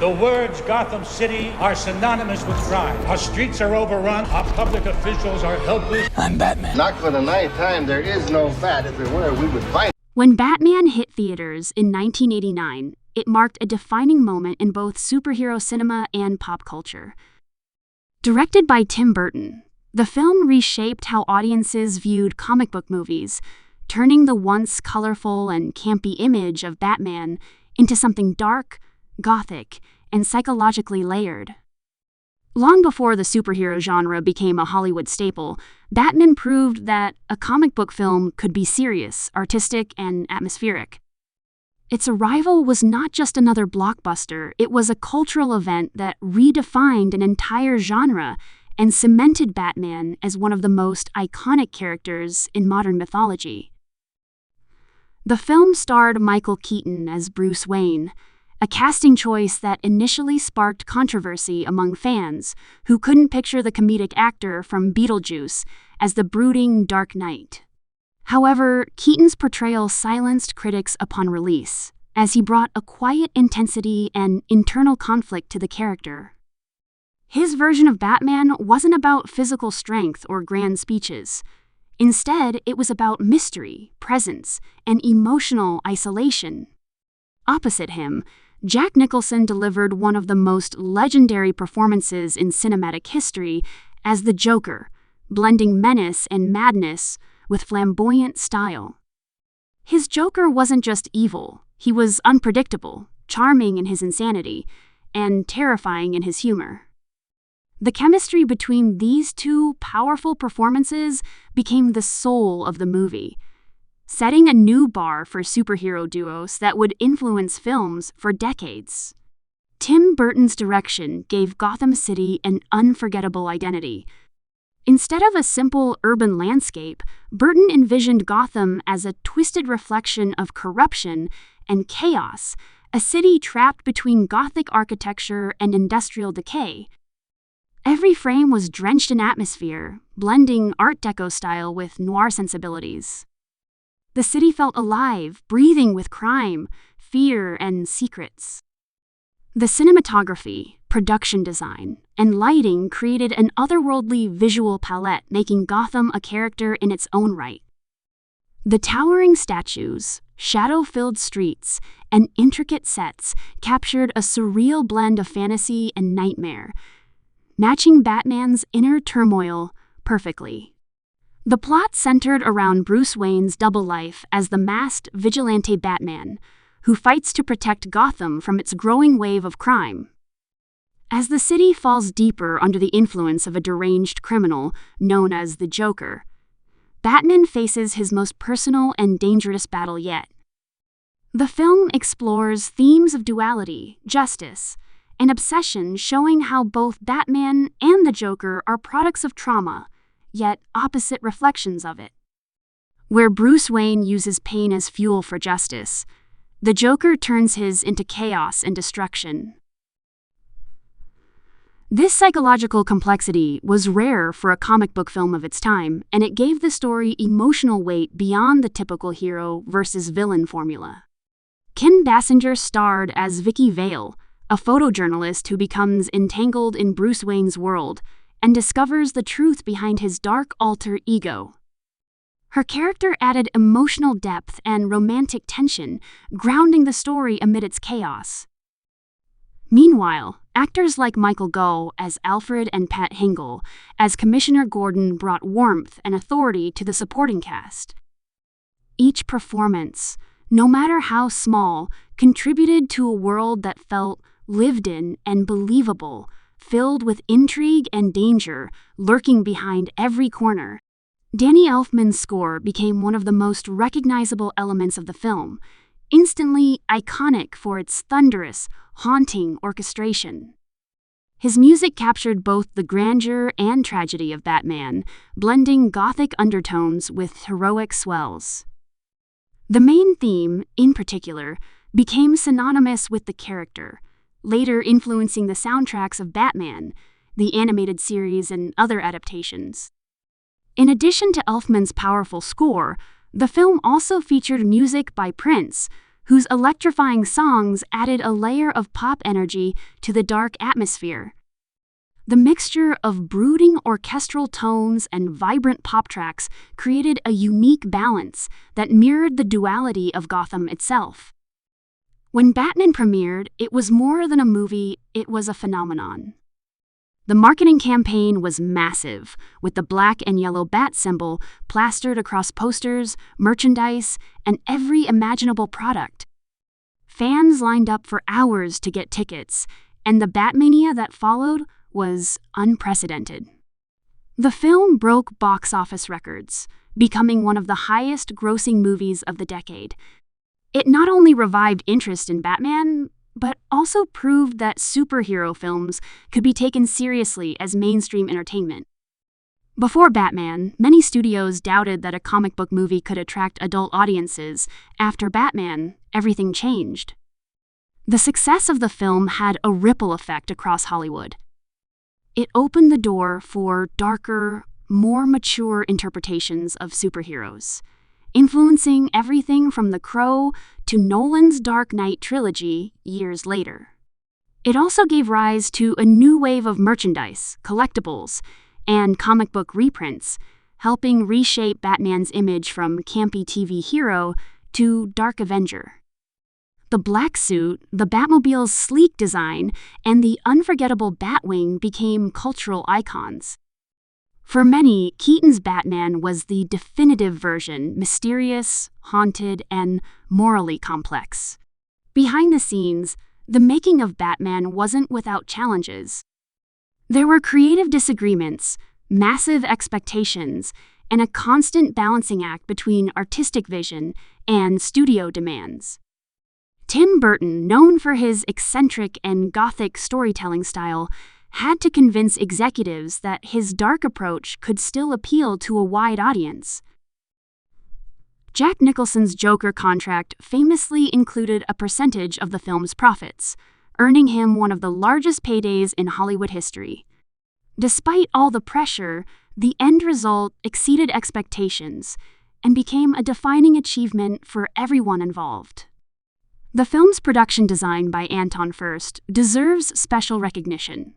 The words Gotham City are synonymous with crime. Our streets are overrun. Our public officials are helpless. I'm Batman. Not for the ninth time, there is no fat. If there were, we would find it. When Batman hit theaters in 1989, it marked a defining moment in both superhero cinema and pop culture. Directed by Tim Burton, the film reshaped how audiences viewed comic book movies, turning the once colorful and campy image of Batman into something dark, gothic, and psychologically layered. Long before the superhero genre became a Hollywood staple, Batman proved that a comic book film could be serious, artistic, and atmospheric. Its arrival was not just another blockbuster, it was a cultural event that redefined an entire genre and cemented Batman as one of the most iconic characters in modern mythology. The film starred Michael Keaton as Bruce Wayne, a casting choice that initially sparked controversy among fans who couldn't picture the comedic actor from Beetlejuice as the brooding Dark Knight. However, Keaton's portrayal silenced critics upon release, as he brought a quiet intensity and internal conflict to the character. His version of Batman wasn't about physical strength or grand speeches. Instead, it was about mystery, presence, and emotional isolation. Opposite him, Jack Nicholson delivered one of the most legendary performances in cinematic history as the Joker, blending menace and madness with flamboyant style. His Joker wasn't just evil, he was unpredictable, charming in his insanity, and terrifying in his humor. The chemistry between these two powerful performances became the soul of the movie, setting a new bar for superhero duos that would influence films for decades. Tim Burton's direction gave Gotham City an unforgettable identity. Instead of a simple urban landscape, Burton envisioned Gotham as a twisted reflection of corruption and chaos, a city trapped between Gothic architecture and industrial decay. Every frame was drenched in atmosphere, blending Art Deco style with noir sensibilities. The city felt alive, breathing with crime, fear, and secrets. The cinematography, production design, and lighting created an otherworldly visual palette, making Gotham a character in its own right. The towering statues, shadow-filled streets, and intricate sets captured a surreal blend of fantasy and nightmare, matching Batman's inner turmoil perfectly. The plot centered around Bruce Wayne's double life as the masked vigilante Batman, who fights to protect Gotham from its growing wave of crime. As the city falls deeper under the influence of a deranged criminal known as the Joker, Batman faces his most personal and dangerous battle yet. The film explores themes of duality, justice, and obsession, showing how both Batman and the Joker are products of trauma, yet opposite reflections of it. Where Bruce Wayne uses pain as fuel for justice, the Joker turns his into chaos and destruction. This psychological complexity was rare for a comic book film of its time, and it gave the story emotional weight beyond the typical hero versus villain formula. Kim Basinger starred as Vicky Vale, a photojournalist who becomes entangled in Bruce Wayne's world and discovers the truth behind his dark alter ego. Her character added emotional depth and romantic tension, grounding the story amid its chaos. Meanwhile, actors like Michael Gough as Alfred and Pat Hingle as Commissioner Gordon brought warmth and authority to the supporting cast. Each performance, no matter how small, contributed to a world that felt lived in and believable, filled with intrigue and danger lurking behind every corner. Danny Elfman's score became one of the most recognizable elements of the film, instantly iconic for its thunderous, haunting orchestration. His music captured both the grandeur and tragedy of Batman, blending Gothic undertones with heroic swells. The main theme, in particular, became synonymous with the character, later influencing the soundtracks of Batman, the animated series, and other adaptations. In addition to Elfman's powerful score, the film also featured music by Prince, whose electrifying songs added a layer of pop energy to the dark atmosphere. The mixture of brooding orchestral tones and vibrant pop tracks created a unique balance that mirrored the duality of Gotham itself. When Batman premiered, it was more than a movie, it was a phenomenon. The marketing campaign was massive, with the black and yellow bat symbol plastered across posters, merchandise, and every imaginable product. Fans lined up for hours to get tickets, and the Batmania that followed was unprecedented. The film broke box office records, becoming one of the highest-grossing movies of the decade. It not only revived interest in Batman, but also proved that superhero films could be taken seriously as mainstream entertainment. Before Batman, many studios doubted that a comic book movie could attract adult audiences. After Batman, everything changed. The success of the film had a ripple effect across Hollywood. It opened the door for darker, more mature interpretations of superheroes, influencing everything from The Crow to Nolan's Dark Knight trilogy years later. It also gave rise to a new wave of merchandise, collectibles, and comic book reprints, helping reshape Batman's image from campy TV hero to Dark Avenger. The black suit, the Batmobile's sleek design, and the unforgettable Batwing became cultural icons. For many, Keaton's Batman was the definitive version, mysterious, haunted, and morally complex. Behind the scenes, the making of Batman wasn't without challenges. There were creative disagreements, massive expectations, and a constant balancing act between artistic vision and studio demands. Tim Burton, known for his eccentric and Gothic storytelling style, had to convince executives that his dark approach could still appeal to a wide audience. Jack Nicholson's Joker contract famously included a percentage of the film's profits, earning him one of the largest paydays in Hollywood history. Despite all the pressure, the end result exceeded expectations and became a defining achievement for everyone involved. The film's production design by Anton Furst deserves special recognition.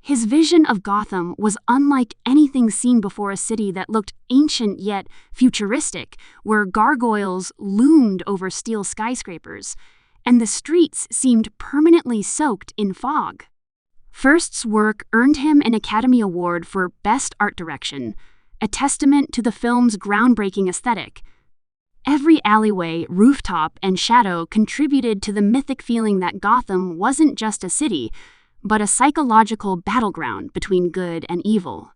His vision of Gotham was unlike anything seen before, a city that looked ancient yet futuristic, where gargoyles loomed over steel skyscrapers, and the streets seemed permanently soaked in fog. Furst's work earned him an Academy Award for Best Art Direction, a testament to the film's groundbreaking aesthetic. Every alleyway, rooftop, and shadow contributed to the mythic feeling that Gotham wasn't just a city, but a psychological battleground between good and evil.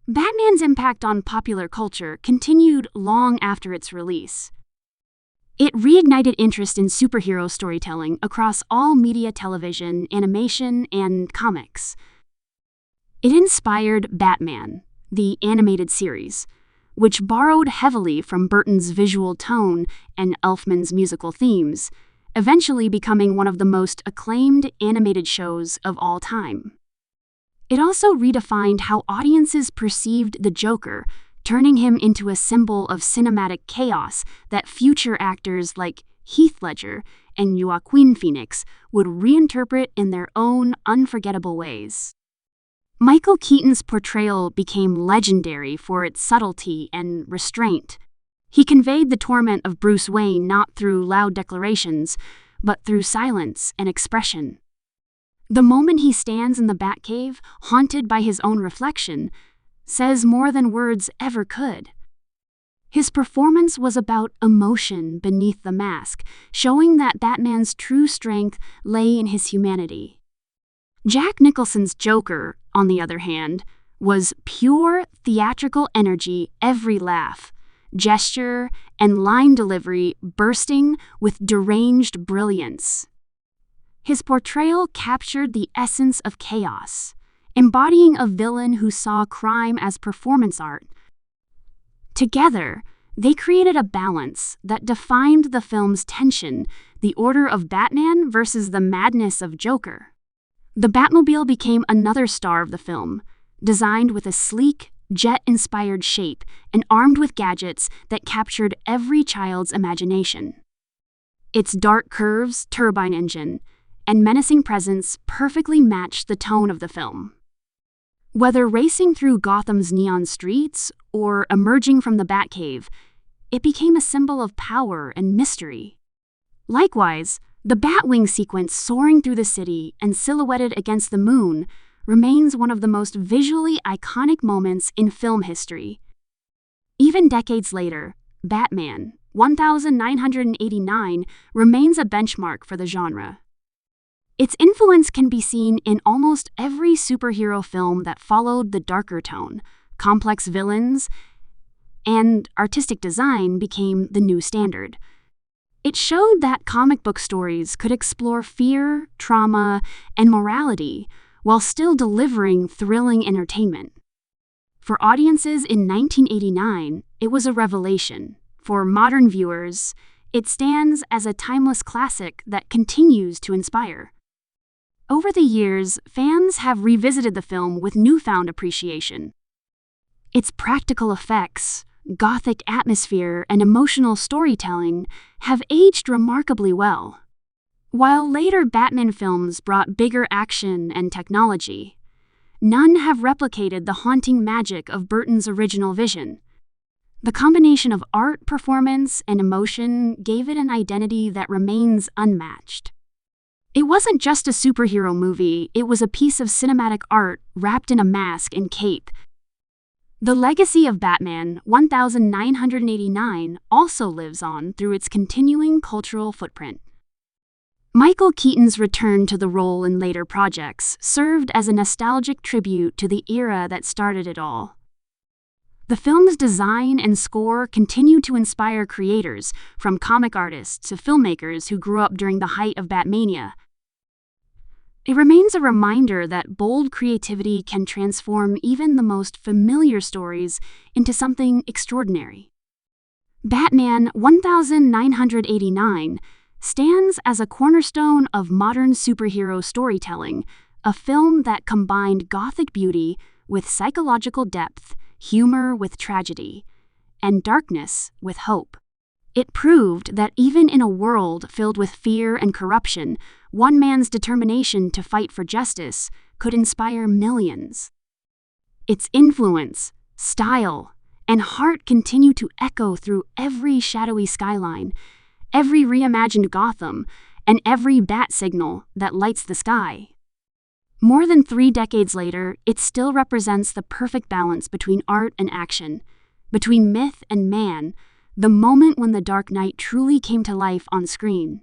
Batman's impact on popular culture continued long after its release. It reignited interest in superhero storytelling across all media, television, animation, and comics. It inspired Batman, the animated series, which borrowed heavily from Burton's visual tone and Elfman's musical themes, eventually becoming one of the most acclaimed animated shows of all time. It also redefined how audiences perceived the Joker, turning him into a symbol of cinematic chaos that future actors like Heath Ledger and Joaquin Phoenix would reinterpret in their own unforgettable ways. Michael Keaton's portrayal became legendary for its subtlety and restraint. He conveyed the torment of Bruce Wayne not through loud declarations, but through silence and expression. The moment he stands in the Batcave, haunted by his own reflection, says more than words ever could. His performance was about emotion beneath the mask, showing that Batman's true strength lay in his humanity. Jack Nicholson's Joker, on the other hand, was pure theatrical energy, every laugh, gesture, and line delivery bursting with deranged brilliance. His portrayal captured the essence of chaos, embodying a villain who saw crime as performance art. Together, they created a balance that defined the film's tension, the order of Batman versus the madness of Joker. The Batmobile became another star of the film, designed with a sleek, jet-inspired shape and armed with gadgets that captured every child's imagination. Its dark curves, turbine engine, and menacing presence perfectly matched the tone of the film. Whether racing through Gotham's neon streets or emerging from the Batcave, it became a symbol of power and mystery. Likewise, the Batwing sequence soaring through the city and silhouetted against the moon remains one of the most visually iconic moments in film history. Even decades later, Batman, 1989, remains a benchmark for the genre. Its influence can be seen in almost every superhero film that followed the darker tone. Complex villains and artistic design became the new standard. It showed that comic book stories could explore fear, trauma, and morality while still delivering thrilling entertainment. For audiences in 1989, it was a revelation. For modern viewers, it stands as a timeless classic that continues to inspire. Over the years, fans have revisited the film with newfound appreciation. Its practical effects, Gothic atmosphere, and emotional storytelling have aged remarkably well. While later Batman films brought bigger action and technology, none have replicated the haunting magic of Burton's original vision. The combination of art, performance, and emotion gave it an identity that remains unmatched. It wasn't just a superhero movie, it was a piece of cinematic art wrapped in a mask and cape. The legacy of Batman, 1989, also lives on through its continuing cultural footprint. Michael Keaton's return to the role in later projects served as a nostalgic tribute to the era that started it all. The film's design and score continue to inspire creators, from comic artists to filmmakers who grew up during the height of Batmania. It remains a reminder that bold creativity can transform even the most familiar stories into something extraordinary. Batman 1989 stands as a cornerstone of modern superhero storytelling, a film that combined Gothic beauty with psychological depth, humor with tragedy, and darkness with hope. It proved that even in a world filled with fear and corruption, one man's determination to fight for justice could inspire millions. Its influence, style, and heart continue to echo through every shadowy skyline, every reimagined Gotham, and every bat signal that lights the sky. More than 3 decades later, it still represents the perfect balance between art and action, between myth and man, the moment when the Dark Knight truly came to life on screen.